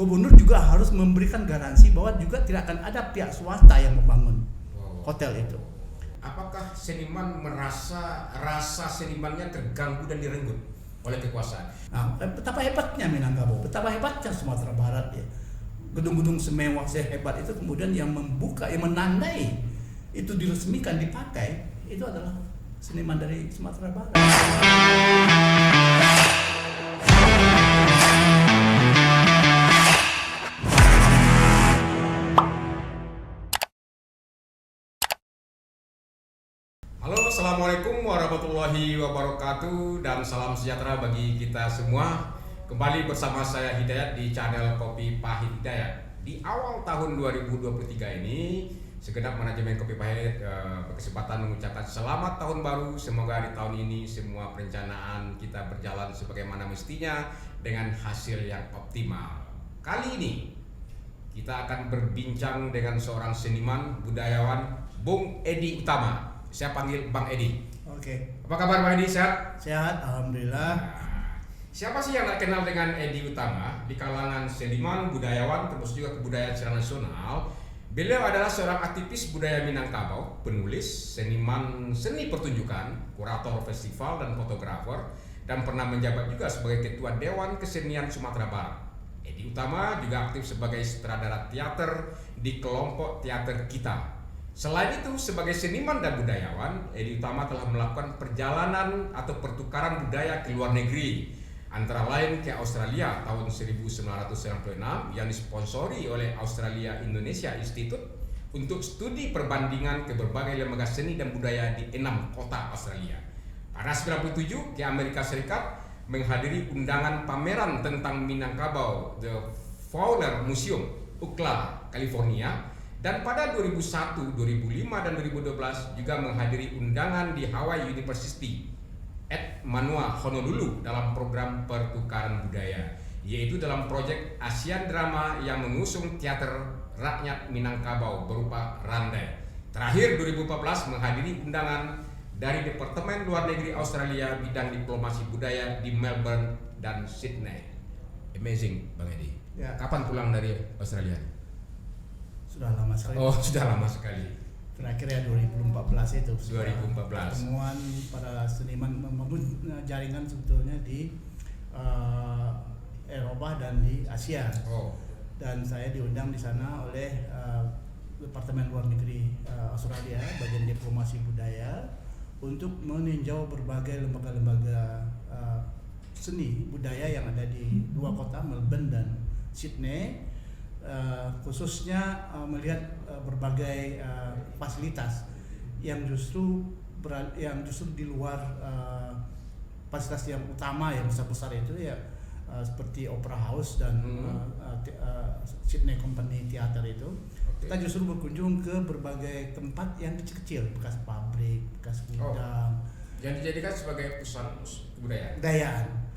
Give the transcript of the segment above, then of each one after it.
gubernur juga harus memberikan garansi bahwa juga tidak akan ada pihak swasta yang membangun hotel itu. Apakah seniman merasa rasa senimannya terganggu dan direnggut oleh kekuasaan? Nah, betapa hebatnya Minangkabau, betapa hebatnya Sumatera Barat ya. Gedung-gedung semewah sehebat itu kemudian yang membuka, yang menandai itu diresmikan, dipakai, itu adalah seniman dari Sumatera Barat. Halo, assalamualaikum warahmatullahi wabarakatuh dan salam sejahtera bagi kita semua. Kembali bersama saya Hidayat di channel Kopi Pahit Hidayat. Di awal tahun 2023 ini, segenap manajemen Kopi Pahit berkesempatan mengucapkan selamat tahun baru. Semoga di tahun ini semua perencanaan kita berjalan sebagaimana mestinya dengan hasil yang optimal. Kali ini kita akan berbincang dengan seorang seniman budayawan, Bung Edi Utama. Saya panggil Bang Edi. Oke. Apa kabar Bang Edi? Sehat? Sehat, alhamdulillah. Siapa sih yang tak kenal dengan Edi Utama di kalangan seniman, budayawan, termasuk juga kebudayaan secara nasional? Beliau adalah seorang aktivis budaya Minangkabau, penulis, seniman seni pertunjukan, kurator festival dan fotografer, dan pernah menjabat juga sebagai Ketua Dewan Kesenian Sumatera Barat. Edi Utama juga aktif sebagai sutradara teater di kelompok teater Kita. Selain itu, sebagai seniman dan budayawan, Edi Utama telah melakukan perjalanan atau pertukaran budaya ke luar negeri, antara lain ke Australia tahun 1996 yang disponsori oleh Australia Indonesia Institute untuk studi perbandingan ke berbagai lembaga seni dan budaya di 6 kota Australia. Pada 1997 ke Amerika Serikat menghadiri undangan pameran tentang Minangkabau The Fowler Museum, Oakland, California. Dan pada 2001, 2005, dan 2012 juga menghadiri undangan di Hawaii University at Manoa, Honolulu dalam program pertukaran budaya, yaitu dalam proyek ASEAN Drama yang mengusung teater rakyat Minangkabau berupa Randai. Terakhir 2014 menghadiri undangan dari Departemen Luar Negeri Australia bidang diplomasi budaya di Melbourne dan Sydney. Amazing Bang Edi. Ya. Kapan pulang dari Australia? Sudah lama sekali. Oh, sudah lama sekali. Terakhir ya 2014 itu. 2014. Pertemuan para seniman membangun jaringan sebetulnya di Eropa dan di Asia. Oh. Dan saya diundang di sana oleh Departemen Luar Negeri Australia, bagian diplomasi budaya, untuk meninjau berbagai lembaga-lembaga seni budaya yang ada di dua kota, Melbourne dan Sydney. Khususnya melihat berbagai fasilitas yang justru di luar fasilitas yang utama yang besar-besar itu ya, seperti Opera House dan Sydney Company Theatre itu. Okay. Kita justru berkunjung ke berbagai tempat yang kecil-kecil, bekas pabrik, bekas gudang, yang dijadikan sebagai pusat kebudayaan.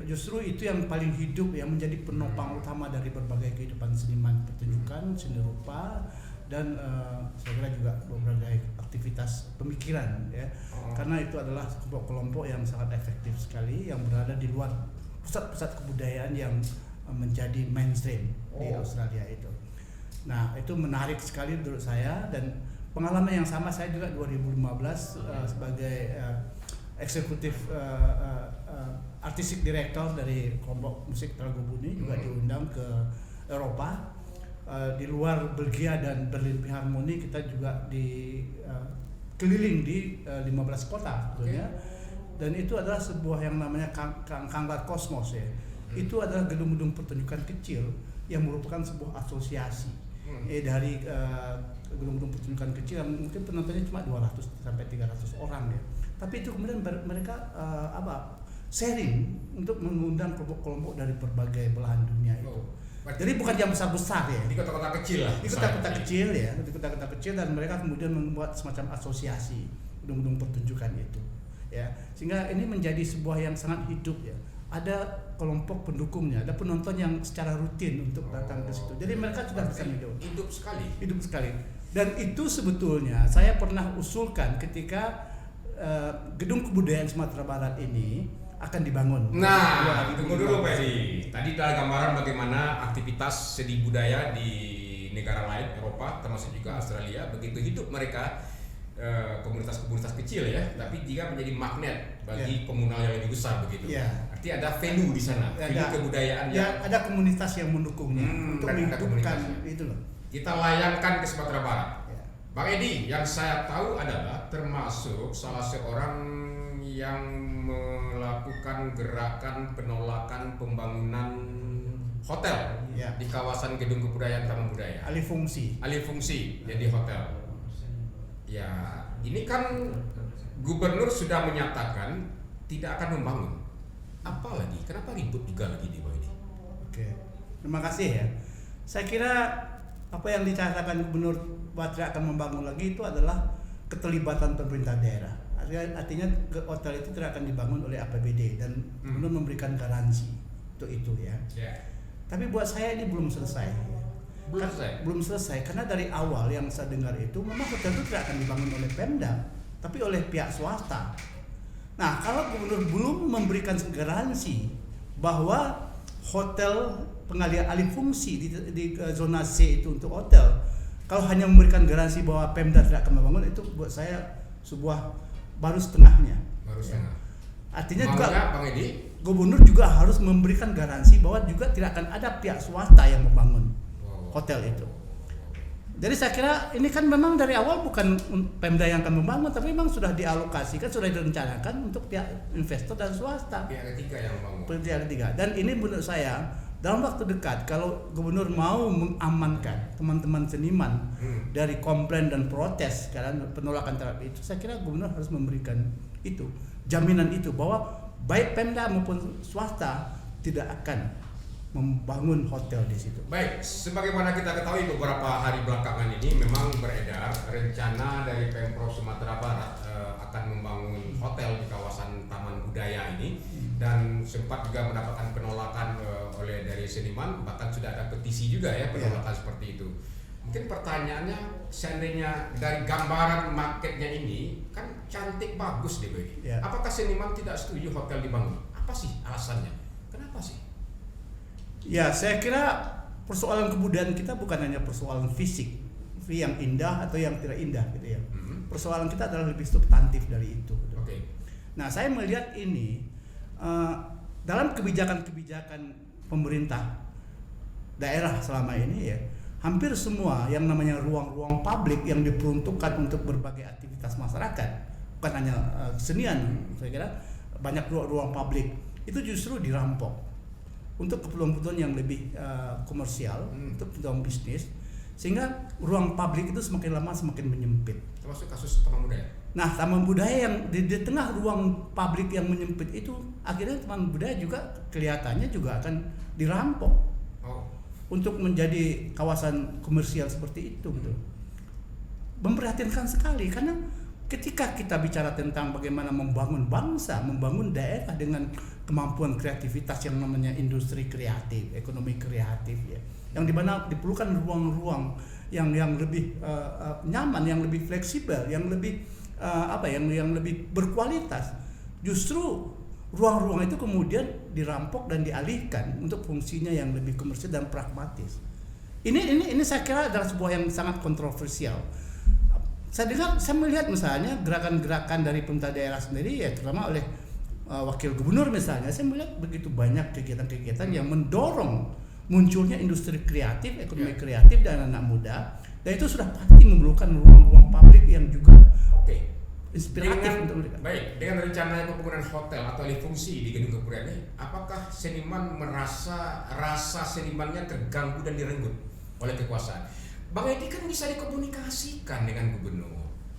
Justru itu yang paling hidup, yang menjadi penopang utama dari berbagai kehidupan seniman pertunjukan, seni rupa, dan saya kira juga berbagai aktivitas pemikiran ya. Karena itu adalah kelompok yang sangat efektif sekali yang berada di luar pusat-pusat kebudayaan yang menjadi mainstream di Australia itu. Nah, itu menarik sekali menurut saya, dan pengalaman yang sama saya juga 2015 sebagai eksekutif artistic director dari kelompok musik Tragobuni juga diundang ke Eropa. Di luar Belgia dan Berlin Philharmonic kita juga keliling di 15 kota sebetulnya. Dan itu adalah sebuah yang namanya Kangkar Kosmos ya. Itu adalah gedung-gedung pertunjukan kecil yang merupakan sebuah asosiasi dari gedung-gedung pertunjukan kecil yang mungkin penontonnya cuma 200 sampai 300 orang ya. Tapi itu kemudian mereka sharing untuk mengundang kelompok-kelompok dari berbagai belahan dunia itu. Jadi bukan yang besar-besar ya. Di kota-kota kecil lah. Di kota-kota kecil ya, di kota-kota kecil, dan mereka kemudian membuat semacam asosiasi gedung-gedung pertunjukan itu. Ya, sehingga ini menjadi sebuah yang sangat hidup ya. Ada kelompok pendukungnya, ada penonton yang secara rutin untuk datang ke situ. Jadi mereka sudah bisa hidup. Hidup sekali. Dan itu sebetulnya saya pernah usulkan ketika gedung kebudayaan Sumatera Barat ini akan dibangun. Nah, tunggu dulu Pak Edi. Tadi ada gambaran bagaimana aktivitas seni budaya di negara lain, Eropa, termasuk juga Australia, begitu hidup mereka komunitas-komunitas kecil ya, tapi juga menjadi magnet bagi komunal yang lebih besar begitu. Arti ada venue di sana, venue kebudayaan yang ada komunitas yang mendukungnya untuk menghidupkan itu loh. Kita layangkan ke Sumatera Barat. Bang Edi, yang saya tahu adalah termasuk salah seorang yang melakukan gerakan penolakan pembangunan hotel di kawasan Gedung Kebudayaan Taman Budaya. Alih fungsi jadi hotel. Ya, ini kan gubernur sudah menyatakan tidak akan membangun. Apalagi, kenapa ribut juga lagi di bawah ini? Oke, terima kasih ya. Saya kira apa yang dicatatkan gubernur bahwa tidak akan membangun lagi itu adalah keterlibatan pemerintah daerah. Artinya hotel itu tidak akan dibangun oleh APBD dan gubernur memberikan garansi untuk itu ya. Tapi buat saya ini belum selesai. Belum selesai karena dari awal yang saya dengar itu memang hotel itu tidak akan dibangun oleh Pemda tapi oleh pihak swasta. Nah, kalau gubernur belum memberikan garansi bahwa hotel pengalihan alih fungsi di zona C itu untuk hotel, kalau hanya memberikan garansi bahwa Pemda tidak akan membangun, itu buat saya sebuah baru setengahnya. Artinya juga Bang Edi, gubernur juga harus memberikan garansi bahwa juga tidak akan ada pihak swasta yang membangun hotel itu. Jadi saya kira ini kan memang dari awal bukan Pemda yang akan membangun, tapi memang sudah dialokasikan, sudah direncanakan untuk pihak investor dan swasta. Pihak ketiga yang membangun. Pihak ketiga. Dan ini menurut saya dalam waktu dekat kalau gubernur mau mengamankan teman-teman seniman dari komplain dan protes karena penolakan terhadap itu, saya kira gubernur harus memberikan itu jaminan itu bahwa baik Pemda maupun swasta tidak akan membangun hotel di situ. Baik, sebagaimana kita ketahui beberapa hari belakangan ini memang beredar rencana dari Pemprov Sumatera Barat akan membangun hotel di kawasan Taman Budaya ini dan sempat juga mendapatkan penolakan oleh dari seniman, bahkan sudah ada petisi juga ya penolakan seperti itu. Mungkin pertanyaannya, seandainya dari gambaran marketnya ini kan cantik bagus deh, apakah seniman tidak setuju hotel dibangun? Apa sih alasannya? Kenapa sih? Ya, saya kira persoalan kebudayaan kita bukan hanya persoalan fisik yang indah atau yang tidak indah gitu ya. Persoalan kita adalah lebih substantif dari itu. Nah, saya melihat ini dalam kebijakan-kebijakan pemerintah daerah selama ini ya, hampir semua yang namanya ruang-ruang publik yang diperuntukkan untuk berbagai aktivitas masyarakat, bukan hanya kesenian, saya kira banyak ruang-ruang publik itu justru dirampok untuk keperluan-keperluan yang lebih komersial, untuk keperluan bisnis, sehingga ruang publik itu semakin lama semakin menyempit. Termasuk kasus Taman Budaya. Nah, Taman Budaya yang di tengah ruang publik yang menyempit itu, akhirnya Taman Budaya juga kelihatannya juga akan dirampok untuk menjadi kawasan komersial seperti itu, gitu. Memprihatinkan sekali karena ketika kita bicara tentang bagaimana membangun bangsa, membangun daerah dengan kemampuan kreativitas yang namanya industri kreatif, ekonomi kreatif ya, yang dimana diperlukan ruang-ruang yang lebih nyaman, yang lebih fleksibel, yang lebih yang lebih berkualitas. Justru ruang-ruang itu kemudian dirampok dan dialihkan untuk fungsinya yang lebih komersial dan pragmatis. Ini saya kira adalah sebuah yang sangat kontroversial. Saya melihat misalnya gerakan-gerakan dari pemerintah daerah sendiri ya, terutama oleh wakil gubernur misalnya, saya melihat begitu banyak kegiatan-kegiatan yang mendorong munculnya industri kreatif, ekonomi kreatif dan anak muda, dan itu sudah pasti memerlukan ruang-ruang publik yang juga inspiratif untuk mereka. Baik, dengan rencana pembangunan hotel atau alih fungsi di Gedung Kebudayaan ini, apakah seniman merasa rasa senimannya terganggu dan direnggut oleh kekuasaan? Bang Edi kan bisa dikomunikasikan dengan gubernur.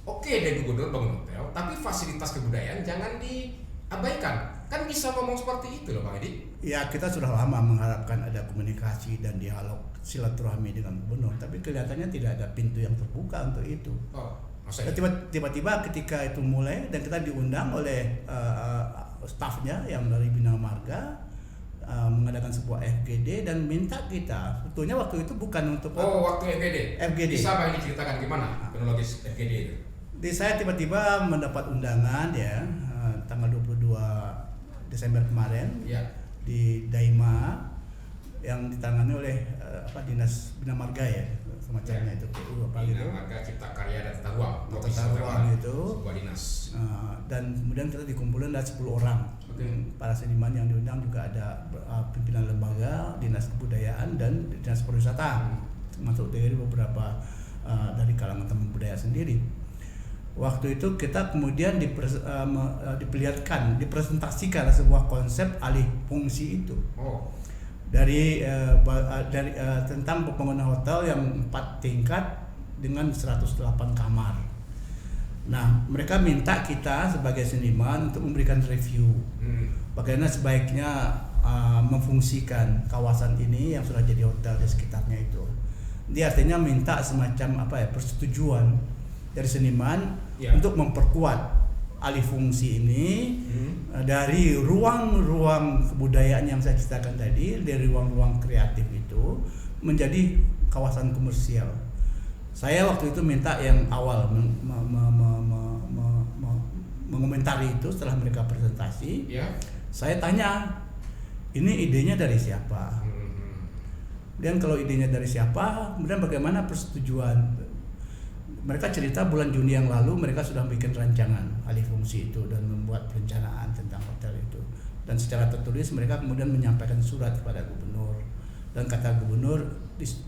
Oke deh gubernur bangun hotel, tapi fasilitas kebudayaan jangan diabaikan. Kan bisa ngomong seperti itu loh Bang Edi. Ya, kita sudah lama mengharapkan ada komunikasi dan dialog silaturahmi dengan gubernur, tapi kelihatannya tidak ada pintu yang terbuka untuk itu. Tiba-tiba ketika itu mulai dan kita diundang oleh stafnya yang dari Bina Marga mengadakan sebuah FGD dan minta kita, sebetulnya waktu itu bukan untuk waktu FGD. Bisa Bang Edi ceritakan gimana kronologis FGD itu? Saya tiba-tiba mendapat undangan ya tanggal 22 Desember kemarin Ya. di Daima yang ditangani oleh Dinas Bina Marga ya semacamnya itu PU apa gitu. Bina Marga Cipta Karya dan Tata Ruang. Tata Ruang itu. Sebuah dinas. Dan kemudian kita dikumpulin ada 10 orang. Para seniman yang diundang juga ada pimpinan lembaga, dinas kebudayaan dan dinas pariwisata, termasuk dari beberapa dari kalangan teman budaya sendiri. Waktu itu kita kemudian dipresentasikan sebuah konsep alih fungsi itu. Dari tentang pembangunan hotel yang 4 tingkat dengan 108 kamar. Nah, mereka minta kita sebagai seniman untuk memberikan review bagaimana sebaiknya memfungsikan kawasan ini yang sudah jadi hotel di sekitarnya itu. Dia artinya minta semacam persetujuan dari seniman untuk memperkuat alih fungsi ini dari ruang-ruang kebudayaan yang saya ceritakan tadi, dari ruang-ruang kreatif itu menjadi kawasan komersial. Saya waktu itu minta yang awal mengomentari itu setelah mereka presentasi. Saya tanya, ini idenya dari siapa? Dan kalau idenya dari siapa, kemudian bagaimana persetujuan? Mereka cerita bulan Juni yang lalu mereka sudah bikin rancangan alih fungsi itu dan membuat perencanaan tentang hotel itu. Dan secara tertulis mereka kemudian menyampaikan surat kepada gubernur, dan kata gubernur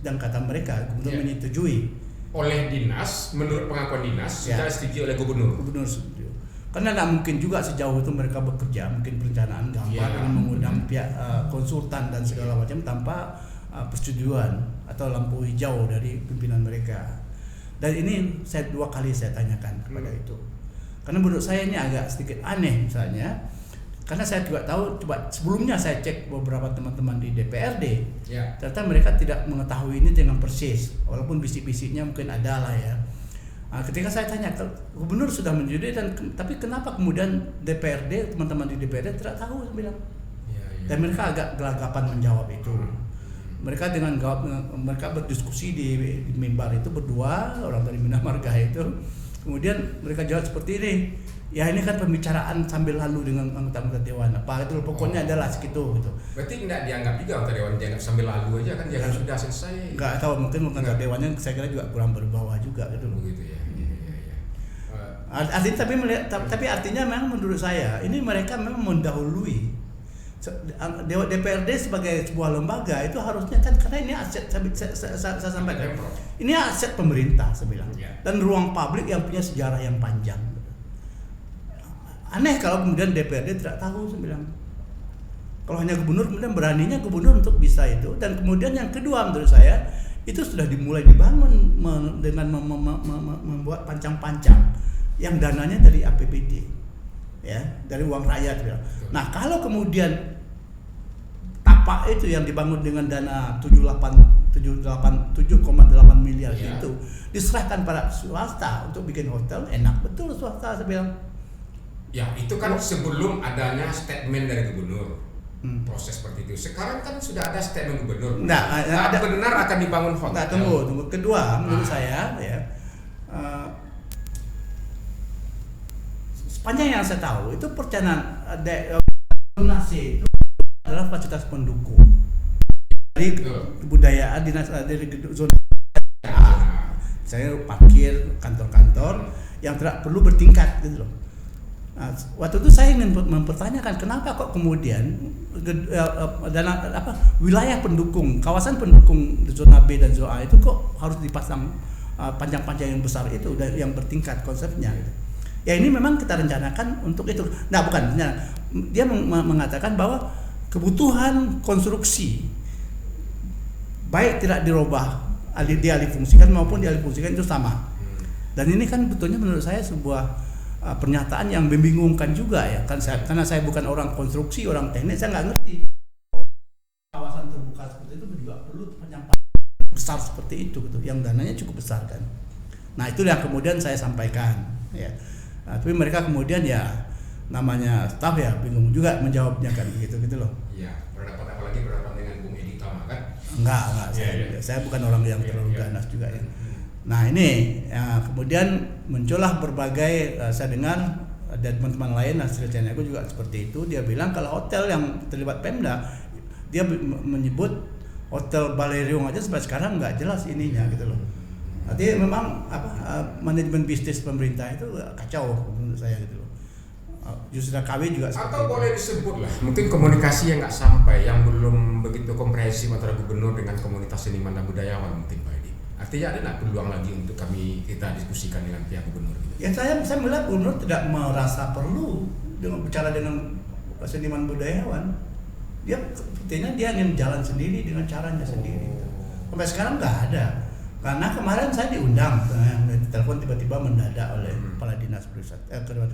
dan kata mereka gubernur menyetujui. Oleh dinas, menurut pengakuan dinas sudah disetujui oleh gubernur. Gubernur setuju. Karena tidak mungkin juga sejauh itu mereka bekerja, mungkin perencanaan gambar dengan mengundang pihak konsultan dan segala macam tanpa persetujuan atau lampu hijau dari pimpinan mereka. Dan ini 2 kali saya tanyakan kepada itu. Karena menurut saya ini agak sedikit aneh misalnya. Karena saya juga tahu, coba sebelumnya saya cek beberapa teman-teman di DPRD. Ternyata mereka tidak mengetahui ini dengan persis. Walaupun bisik-bisiknya mungkin ada lah ya. Ketika saya tanya, gubernur sudah menyetujui tapi kenapa kemudian DPRD, teman-teman di DPRD tidak tahu, saya bilang. Dan mereka agak gelagapan menjawab itu. Mereka mereka berdiskusi di mimbar itu berdua, orang dari Bina Marga itu. Kemudian mereka jawab seperti ini. Ya ini kan pembicaraan sambil lalu dengan anggota dewan. Itu pokoknya adalah segitu gitu. Berarti tidak dianggap juga anggota dewan, dianggap sambil lalu aja kan, jangan sudah selesai. Enggak tahu, mungkin anggota dewannya saya kira juga kurang berbawa juga gitu loh. Begitu ya. Artinya tapi artinya memang menurut saya ini mereka memang mendahului. DPRD sebagai sebuah lembaga itu harusnya kan, karena ini aset, saya sampaikan, ini aset pemerintah saya bilang, dan ruang publik yang punya sejarah yang panjang. Aneh kalau kemudian DPRD tidak tahu, saya bilang. Kalau hanya gubernur, kemudian beraninya gubernur untuk bisa itu. Dan kemudian yang kedua menurut saya itu sudah dimulai dibangun dengan membuat pancang-pancang yang dananya dari APBD, ya, dari uang rakyat. Nah kalau kemudian tapak itu yang dibangun dengan dana 7,8 miliar itu diserahkan pada swasta untuk bikin hotel, enak betul swasta, saya bilang. Ya itu kan sebelum adanya statement dari gubernur, proses seperti itu. Sekarang kan sudah ada statement gubernur. Benar akan dibangun hotel. Tunggu. Kedua, menurut saya ya, sepanjang yang saya tahu itu perencanaan donasi itu adalah fasilitas pendukung dari kebudayaan dinas dari zona. Saya parkir kantor-kantor yang tidak perlu bertingkat gitu loh. Nah, waktu itu saya ingin mempertanyakan kenapa kok kemudian wilayah pendukung, kawasan pendukung zona B dan zona A itu kok harus dipasang panjang-panjang yang besar itu dan yang bertingkat konsepnya gitu. Ya ini memang kita rencanakan untuk itu. Nah bukan, dia mengatakan bahwa kebutuhan konstruksi baik tidak dirubah, dialihfungsikan maupun dialihfungsikan itu sama. Dan ini kan betulnya menurut saya sebuah pernyataan yang membingungkan juga ya kan, karena saya bukan orang konstruksi, orang teknik, saya nggak ngerti kawasan terbuka seperti itu juga perlu panjang besar seperti itu gitu, yang dananya cukup besar kan. Nah itu yang kemudian saya sampaikan ya. Nah, tapi mereka kemudian ya namanya staff ya bingung juga menjawabnya kan gitu loh. Iya, apalagi berhadapan dengan Bung Edi Tama kan? Enggak, saya bukan orang yang terlalu ganas juga ya. Nah ini ya, kemudian muncullah berbagai saya dengar dan teman-teman lain hasil channel aku juga seperti itu. Dia bilang kalau hotel yang terlibat Pemda, dia menyebut hotel Baleriung aja sampai sekarang nggak jelas ininya gitu loh. Artinya memang manajemen bisnis pemerintah itu kacau menurut saya gitu loh. Justru KW juga seperti atau itu. boleh disebut lah mungkin komunikasi yang nggak sampai, yang belum begitu komprehensif antara gubernur dengan komunitas seniman dan budayawan mungkin Pak Edi. Artinya ada nggak peluang lagi untuk kita diskusikan dengan pihak gubernur gitu? Ya saya melihat gubernur tidak merasa perlu dengan bicara dengan seniman budayawan. Dia sepertinya dia ingin jalan sendiri dengan caranya sendiri. Sampai sekarang nggak ada. Karena kemarin saya diundang, telepon tiba-tiba mendadak oleh Kepala Dinas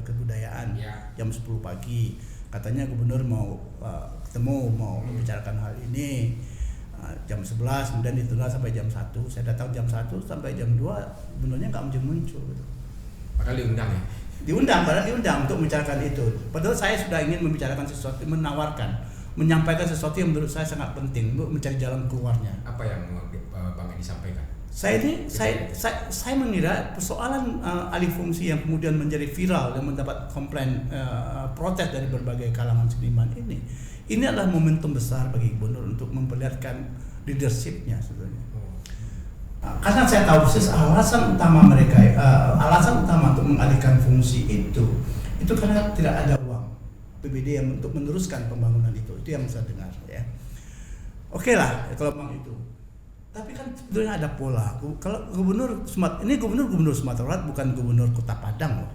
Kebudayaan jam 10 pagi. Katanya gubernur mau ketemu, mau membicarakan hal ini. Jam 11 kemudian ditunda sampai jam 1. Saya datang jam 1 sampai jam 2 gubernurnya nggak muncul gitu. Padahal diundang ya? Diundang untuk membicarakan itu. Padahal saya sudah ingin membicarakan sesuatu, menyampaikan sesuatu yang menurut saya sangat penting untuk mencari jalan keluarnya. Apa yang Bang Edi sampaikan? Saya mengira persoalan alih fungsi yang kemudian menjadi viral dan mendapat komplain protes dari berbagai kalangan seniman ini adalah momentum besar bagi gubernur untuk memperlihatkan leadershipnya sebenarnya. Karena saya tahu persis alasan utama mereka, alasan utama untuk mengalihkan fungsi itu karena tidak ada uang PBD yang untuk meneruskan pembangunan itu yang saya dengar ya. Oke lah kalau memang itu. Tapi kan sebetulnya ada pola. Kalau gubernur Sumatera Barat bukan gubernur Kota Padang loh.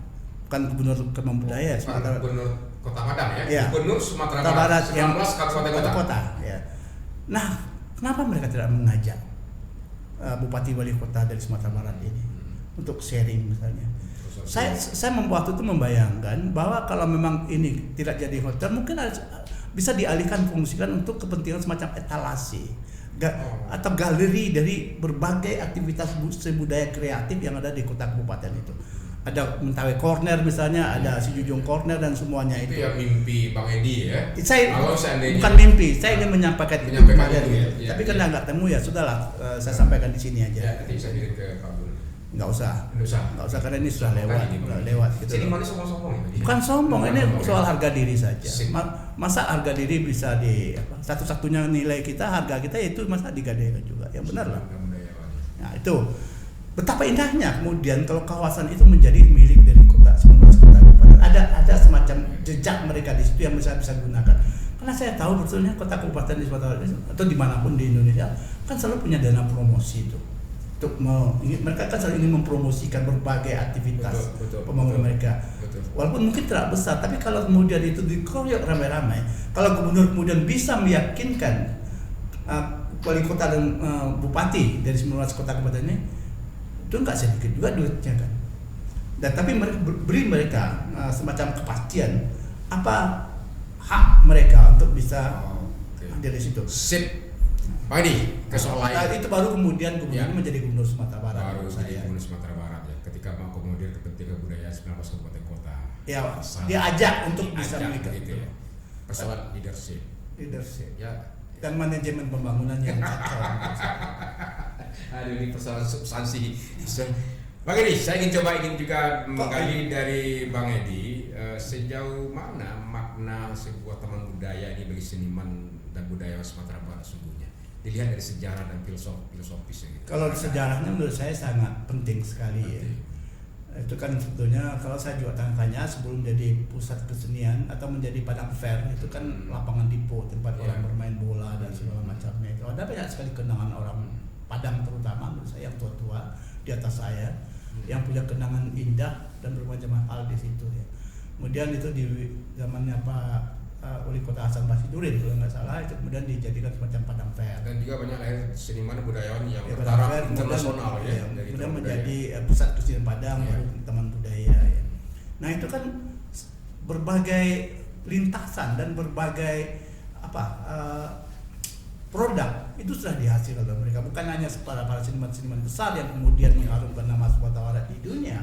Bukan gubernur Kebudayaan Sumatera Barat. Gubernur Kota Padang ya. Ya. Gubernur Sumatera Barat 19 kabupaten kota ya. Nah, kenapa mereka tidak mengajak bupati wali kota dari Sumatera Barat ini untuk sharing misalnya? Saya waktu itu membayangkan bahwa kalau memang ini tidak jadi hotel, mungkin bisa dialihkan fungsikan untuk kepentingan semacam etalase atau galeri dari berbagai aktivitas budaya kreatif yang ada di kota kabupaten itu. Ada Mentawai Corner misalnya, ada Si Jujung Corner dan semuanya itu. Itu ya mimpi Bang Edi ya. Bukan mimpi, saya ingin menyampaikan itu kemarin. Ya, tapi karena nggak temu ya sudahlah, saya sampaikan di sini aja. Ya, nanti bisa kirim ke Pak Gubernur. Nggak usah karena ini sudah lewat gitu. Jadi mana sombong-sombong ya? Bukan sombong, ini soal harga diri saja. Masa harga diri bisa satu-satunya nilai kita, harga kita itu masa digadaikan juga. Yang benar lah. Nah itu betapa indahnya kemudian kalau kawasan itu menjadi milik dari kota 19 kota kabupaten. Ada semacam jejak mereka di situ yang bisa gunakan. Karena saya tahu betulnya kota kabupaten di Sumatera Barat atau dimanapun di Indonesia kan selalu punya dana promosi itu. Mereka kan selalu ingin mempromosikan berbagai aktivitas pembangunan mereka. Walaupun mungkin tidak besar, tapi kalau kemudian itu dikeroyok ramai-ramai, kalau gubernur kemudian bisa meyakinkan wali kota dan bupati dari 19 kota kabupaten ini, itu nggak sedikit juga duitnya kan. Dan tapi beri mereka semacam kepastian apa hak mereka untuk bisa hadir di situ. Sip. Pak Edi, ke soal lain. Nah, itu baru kemudian gubernur menjadi gubernur Sumatera Barat. Baru jadi gubernur Sumatera Barat ya. Ketika mau kemudian kepentingan kebudayaan 19 kabupaten kota. Ya, diajak untuk bisa melihat gitu ya. Persoalan leadership ya, dan manajemen pembangunan yang kacau. Aduh, ini persoalan substansi. Bang Edi, saya ingin juga menggali dari Bang Edi sejauh mana makna sebuah taman budaya ini bagi seniman dan budaya Sumatera Barat sungguhnya. Dilihat dari sejarah dan filosofisnya gitu. Kalau sejarahnya menurut saya sangat penting sekali ya. Itu kan sebetulnya kalau saya juga tanya sebelum jadi pusat kesenian atau menjadi padang fair itu kan lapangan dipo tempat orang bermain bola dan segala macamnya itu. Ada banyak sekali kenangan orang Padang terutama menurut saya yang tua-tua di atas saya yang punya kenangan indah dan bermacam hal di situ ya. Kemudian itu di zamannya Pak Wali Kota Hasan Basidurin kalau nggak salah itu kemudian dijadikan semacam padang fair. Dan juga banyak lahir seniman budayawan yang bertaraf internasional ya. Kemudian menjadi pusat kesenian Padang baru taman budaya ya. Nah itu kan berbagai lintasan dan berbagai produk itu sudah dihasilkan oleh mereka, bukan hanya para seniman-seniman besar yang kemudian mengharumkan nama Sumatera Barat di dunia,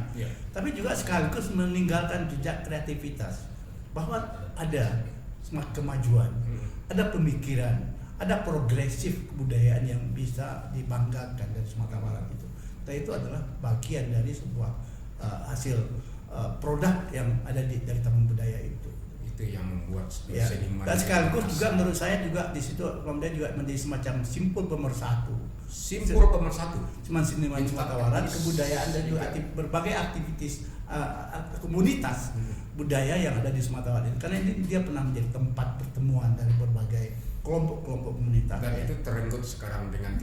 tapi juga sekaligus meninggalkan jejak kreativitas bahwa ada kemajuan, ada pemikiran, ada progresif kebudayaan yang bisa dibanggakan dari Sumatera Barat itu. Dan itu adalah bagian dari sebuah hasil produk yang ada dari taman budaya itu. Itu yang membuat Ya. seniman. Dan sekaligus juga menurut saya juga di situ kemudian juga menjadi semacam simpul pemersatu. Simpul pemersatu. Cuman seniman Sumatera Barat, kebudayaan dan juga berbagai aktivitas komunitas budaya yang ada di Sumatera Barat. Karena ini dia pernah menjadi tempat pertemuan dari berbagai kelompok-kelompok komunitas. Dan itu terenggut sekarang dengan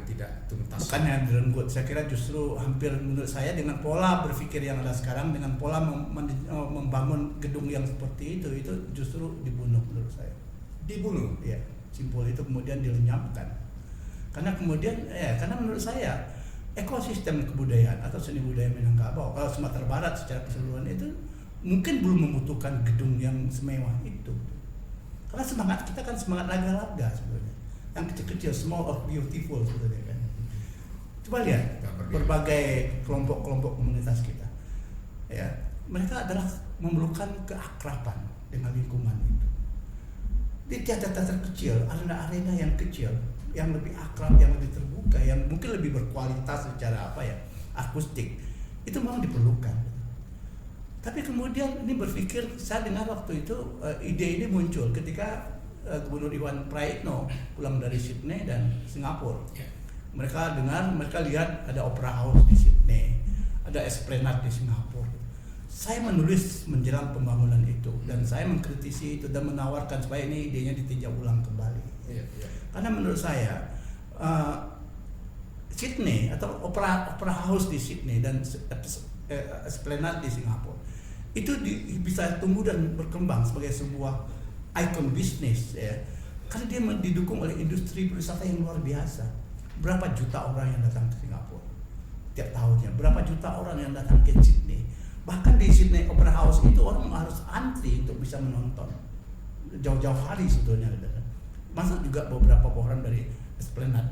tidak tuntas. Bukannya direnggut, saya kira justru hampir menurut saya dengan pola berpikir yang ada sekarang, dengan pola membangun gedung yang seperti itu justru dibunuh menurut saya. Dibunuh. Ya, simpul itu kemudian dilenyapkan. Karena kemudian karena menurut saya ekosistem kebudayaan atau seni budaya Minangkabau kalau Sumatera Barat secara keseluruhan itu mungkin belum membutuhkan gedung yang semewah itu. Karena semangat kita kan semangat laga-laga sebenarnya. Yang kecil-kecil, small of beautiful sebenarnya kan. Coba lihat berbagai kelompok-kelompok komunitas kita. Ya, mereka adalah memerlukan keakraban dengan lingkungan itu. Di teater-teater kecil, arena-arena yang kecil, yang lebih akrab, yang lebih terbuka, yang mungkin lebih berkualitas secara akustik, itu memang diperlukan. Tapi kemudian ini berpikir, saya dengar waktu itu ide ini muncul ketika Gubernur Iwan Praitno pulang dari Sydney dan Singapura. Mereka lihat ada Opera House di Sydney, ada Esplanade di Singapura. Saya menulis menjelang pembangunan itu dan saya mengkritisi itu dan menawarkan supaya ini idenya ditinjau ulang kembali. Karena menurut saya Sydney atau Opera House di Sydney dan Esplanade di Singapura itu bisa tumbuh dan berkembang sebagai sebuah ikon bisnis ya. Karena dia didukung oleh industri wisata yang luar biasa. Berapa juta orang yang datang ke Singapura tiap tahunnya, berapa juta orang yang datang ke Sydney. Bahkan di Sydney Opera House itu orang harus antri untuk bisa menonton jauh-jauh hari sebetulnya. Masuk juga beberapa orang dari Esplanade.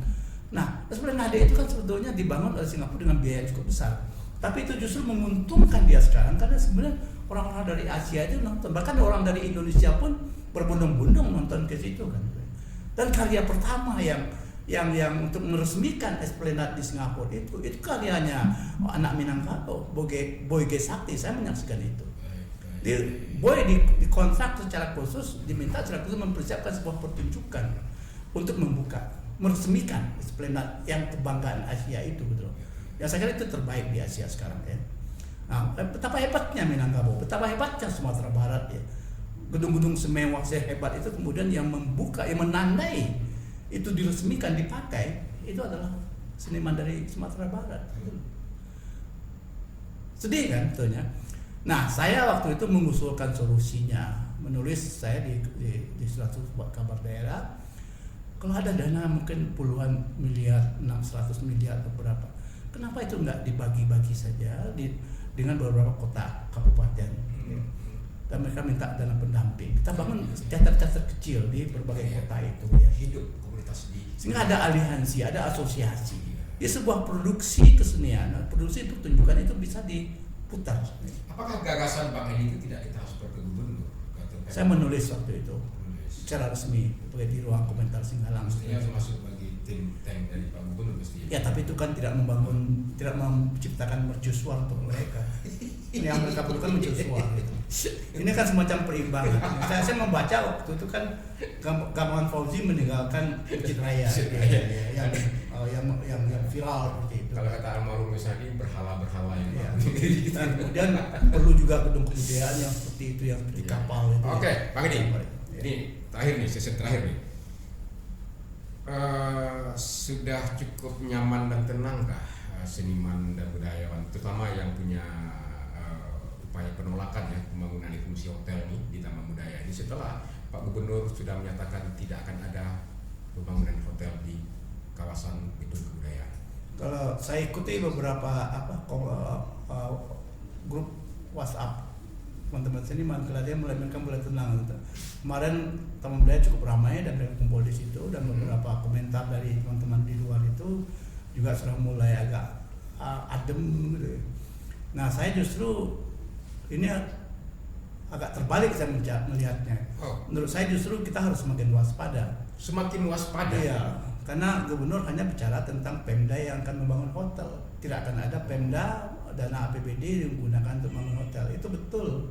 Nah, Esplanade itu kan sebetulnya dibangun oleh Singapura dengan biaya cukup besar. Tapi itu justru menguntungkan dia sekarang karena sebenarnya orang-orang dari Asia itu nonton, bahkan orang dari Indonesia pun berbondong-bondong nonton ke situ kan. Dan karya pertama yang untuk meresmikan Esplanade di Singapura itu karyanya anak Minangkabau, Boy G. Sakti. Saya menyaksikan itu. Boy dikontrak secara khusus, diminta secara khusus mempersiapkan sebuah pertunjukan untuk meresmikan Esplanade yang kebanggaan Asia itu, betul. Ya saya kira itu terbaik di Asia sekarang ya. Nah, betapa hebatnya Minangkabau, betapa hebatnya Sumatera Barat ya. Gedung-gedung semewah sehebat itu kemudian yang membuka, yang menandai itu diresmikan, dipakai, itu adalah seniman dari Sumatera Barat. Sedih kan betulnya. Nah, saya waktu itu mengusulkan solusinya, menulis saya di surat kabar daerah. Kalau ada dana mungkin puluhan miliar, 100 miliar atau berapa, kenapa itu enggak dibagi-bagi saja dengan beberapa kota kabupaten? Dan mereka minta dana pendamping. Kita bangun teater-teater kecil di berbagai kota itu ya, hidup komunitas di. Sehingga ada aliansi, ada asosiasi. Di sebuah produksi kesenian, produksi pertunjukan itu bisa diputar. Apakah gagasan Bang Edi itu tidak ditransfer ke gubernur? Saya menulis waktu itu secara resmi sebagai di ruang komentar Singgalang. Mestinya masuk bagi tim tank dari Pak Gubernur mestinya. Ya, tapi itu kan tidak menciptakan mercusuar untuk mereka. Ini yang mereka perlukan mercusuar gitu. Ini kan semacam perimbangan. Saya membaca waktu itu kan Gamawan Fauzi meninggalkan Bukit Raya, yang viral seperti itu. Kalau kata almarhum misalnya berhala-berhala yang dan kemudian perlu juga gedung kebudayaan yang seperti itu, yang seperti kapal itu. Oke, Bang Edi. Ya. Ini terakhir nih, sesi terakhir nih. Sudah cukup nyaman dan tenangkah seniman dan budayawan, terutama yang punya upaya penolakan ya pembangunan di fungsi hotel nih di Taman Budaya ini setelah Pak Gubernur sudah menyatakan tidak akan ada pembangunan hotel di kawasan gedung kebudayaan? Kalau saya ikuti beberapa grup WhatsApp teman-teman seniman, kelihatannya mulai tenang gitu. Kemarin Taman Budaya cukup ramai dan mereka kumpul di situ, dan beberapa komentar dari teman-teman di luar itu juga sudah mulai agak adem gitu. Nah, saya justru ini agak terbalik saya melihatnya. Menurut saya justru kita harus semakin waspada. Semakin waspada. Iya, Karena gubernur hanya bicara tentang Pemda yang akan membangun hotel, tidak akan ada Pemda dana APBD digunakan untuk membangun hotel. Itu betul.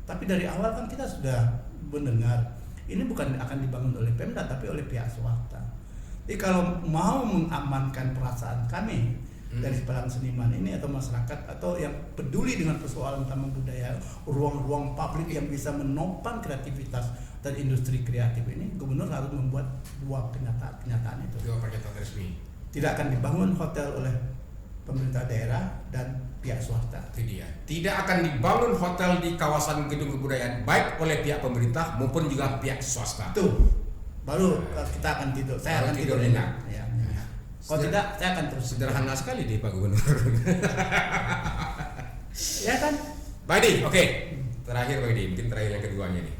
Tapi dari awal kan kita sudah mendengar ini bukan akan dibangun oleh Pemda tapi oleh pihak swasta. Jadi kalau mau mengamankan perasaan kami dari para seniman ini atau masyarakat atau yang peduli dengan persoalan taman budaya, ruang-ruang publik yang bisa menopang kreativitas dan industri kreatif ini, gubernur harus membuat dua kenyataan itu. Dua pernyataan resmi. Tidak akan dibangun hotel oleh pemerintah daerah dan pihak swasta. Itu dia. Tidak akan dibangun hotel di kawasan gedung kebudayaan baik oleh pihak pemerintah maupun juga pihak swasta. Tuh, baru kita akan tidur. Saya Baru akan tidur tidur nyenyak. Ya. Kalau tidak, saya akan terus. Sederhana sekali deh Pak Gubernur. Ya kan? Pak Edi, oke. Terakhir Pak Edi, mungkin terakhir yang keduanya nih.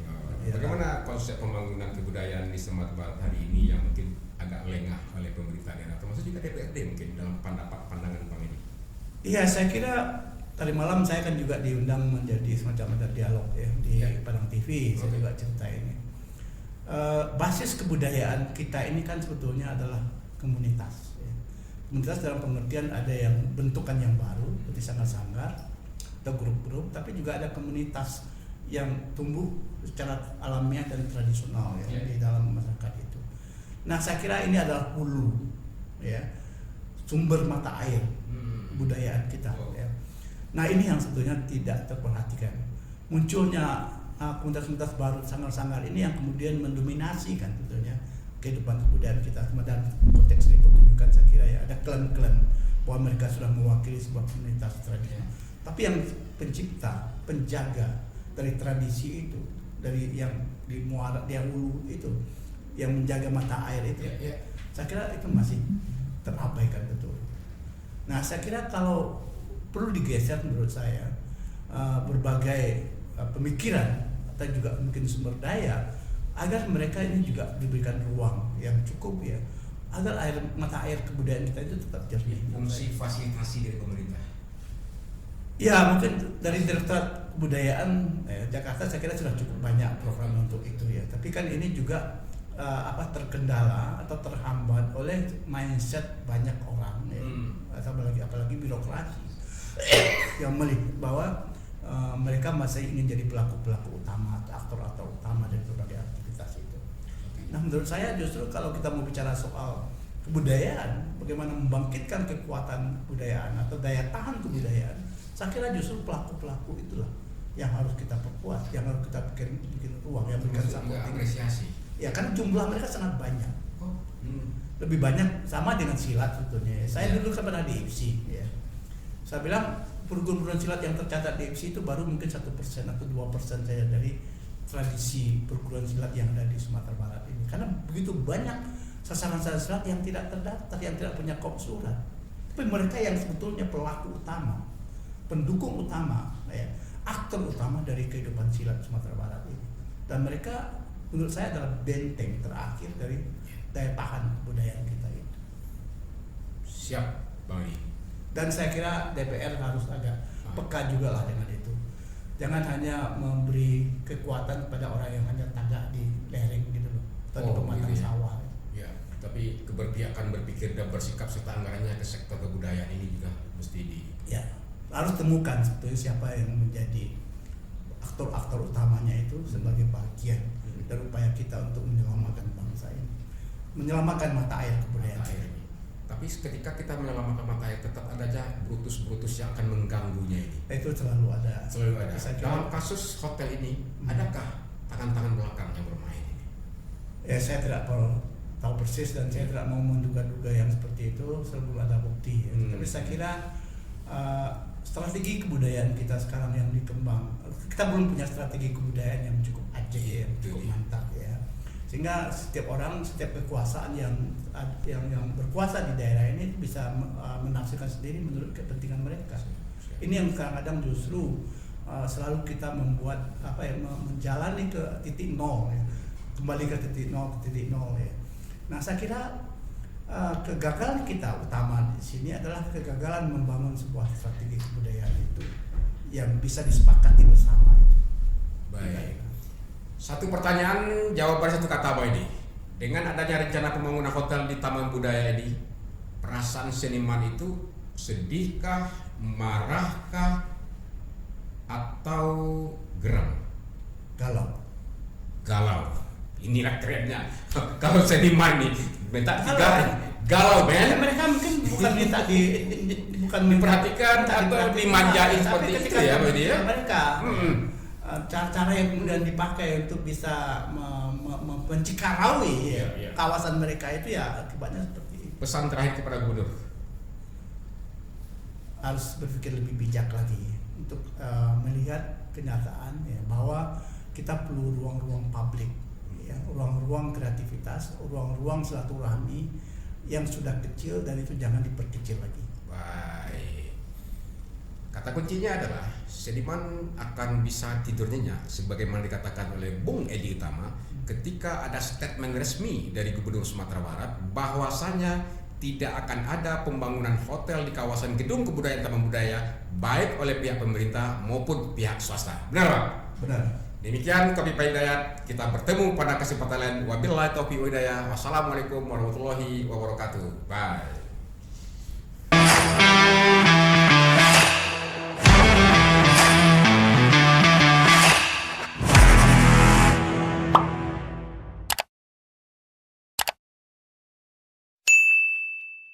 Ya. Bagaimana konsep pembangunan kebudayaan di Sumatera Barat hari ini yang mungkin agak lengah oleh pemerintah daerah, termasuk juga DPRD mungkin dalam pandangan Pak Edi? Iya, saya kira tadi malam saya kan juga diundang menjadi semacam ada dialog ya di Padang TV. Saya juga cerita ini. Basis kebudayaan kita ini kan sebetulnya adalah komunitas. Ya. Komunitas dalam pengertian ada yang bentukan yang baru seperti sanggar-sanggar atau grup-grup, tapi juga ada komunitas yang tumbuh secara alamiah dan tradisional ya di dalam masyarakat itu. Nah, saya kira ini adalah hulu ya, sumber mata air kebudayaan kita ya. Nah, ini yang sebetulnya tidak terperhatikan. Munculnya komunitas-komunitas baru sanggar-sanggar ini yang kemudian mendominasi kan sebetulnya kehidupan kebudayaan kita. Dan konteks ini pertunjukan saya kira ya ada klan-klan bahwa mereka sudah mewakili sebuah komunitas tradisional. Tapi yang pencipta, penjaga dari tradisi itu, dari yang di muara, di hulu itu, yang menjaga mata air itu, saya kira itu masih terabaikan betul. Nah, saya kira kalau perlu digeser menurut saya berbagai pemikiran atau juga mungkin sumber daya agar mereka ini juga diberikan ruang yang cukup ya, agar mata air kebudayaan kita itu tetap jernih. Fungsi fasilitasi dari pemerintah. Ya, mungkin dari Direktorat Kebudayaan Jakarta saya kira sudah cukup banyak program untuk itu ya. Tapi kan ini juga terkendala atau terhambat oleh mindset banyak orang ya. Apalagi birokrasi yang melihat bahwa mereka masih ingin jadi pelaku-pelaku utama, aktor-aktor utama dari berbagai aktivitas itu. Nah, menurut saya justru kalau kita mau bicara soal kebudayaan, bagaimana membangkitkan kekuatan kebudayaan atau daya tahan kebudayaan, saya kira justru pelaku-pelaku itulah yang harus kita perkuat, yang harus kita bikin ruang, yang berikan apresiasi. Ya kan jumlah mereka sangat banyak. Lebih banyak sama dengan silat sebetulnya. Saya dulu kan pernah di IPSI ya. Saya bilang perguruan silat yang tercatat di IPSI itu baru mungkin 1% atau 2% saja dari tradisi perguruan silat yang ada di Sumatera Barat ini. Karena begitu banyak sasaran-sasaran silat yang tidak terdaftar, yang tidak punya kop surat. Tapi mereka yang sebetulnya pelaku utama, pendukung utama, ya, aktor utama dari kehidupan silat Sumatera Barat ini. Dan mereka menurut saya adalah benteng terakhir dari daya tahan kebudayaan kita itu. Siap, Bang Edi. Dan saya kira DPR harus agak peka juga lah dengan itu. Jangan hanya memberi kekuatan pada orang yang hanya tagak di lereng gitu loh, atau di pematang sawah. Ya, tapi keberpihakan berpikir dan bersikap serta anggarannya ke sektor kebudayaan ini juga mesti di. Ya, harus temukan sebetulnya siapa yang menjadi aktor-aktor utamanya itu sebagai bagian dari upaya kita untuk menyelamatkan bangsa ini, menyelamatkan mata air kebudayaan ini. Tapi ketika kita menyelamatkan mata air, tetap ada aja brutus-brutus yang akan mengganggunya ini. Itu selalu ada. Selalu ada. Dalam kasus hotel ini, adakah tangan-tangan belakang yang bermain ini? Ya, saya tidak tahu persis dan saya tidak mau menduga-duga yang seperti itu sebelum ada bukti. Tapi saya kira strategi kebudayaan kita sekarang yang dikembang, kita belum punya strategi kebudayaan yang cukup ajak ya, cukup mantap ya. Sehingga setiap orang, setiap kekuasaan yang berkuasa di daerah ini bisa menafsirkan sendiri menurut kepentingan mereka. Ini yang kadang-kadang justru selalu kita membuat menjalani ke titik nol ya. Kembali ke titik nol ya. Nah, saya kira kegagalan kita utama di sini adalah kegagalan membangun sebuah strategi kebudayaan itu yang bisa disepakati bersama itu. Baik. Satu pertanyaan, jawaban satu kata Pak Edi. Dengan adanya rencana pembangunan hotel di Taman Budaya Edi, perasaan seniman itu sedihkah, marahkah, atau geram? Galau. Inilah kerennya. Kalau seniman nih minta galau, men. Mereka mungkin bukan minta diperhatikan atau dimanjain seperti itu ya, dia. Mereka cara-cara yang kemudian dipakai untuk bisa mencikarawi kawasan mereka itu ya akibatnya seperti itu. Pesan terakhir kepada gubernur, harus berpikir lebih bijak lagi untuk melihat kenyataan ya, bahwa kita perlu ruang-ruang publik, ya, ruang-ruang kreativitas, ruang-ruang silaturahmi yang sudah kecil dan itu jangan diperkecil lagi. baik. Kata kuncinya adalah seniman akan bisa tidur nyenyak sebagaimana dikatakan oleh Bung Edi Utama ketika ada statement resmi dari Gubernur Sumatera Barat bahwasanya tidak akan ada pembangunan hotel di kawasan Gedung Kebudayaan Taman Budaya baik oleh pihak pemerintah maupun pihak swasta. Benar, Pak? Benar. Demikian Kopi Pak Hidayat, kita bertemu pada kesempatan lain. Wabillahi taufiq wal hidayah. Wassalamualaikum warahmatullahi wabarakatuh. Bye.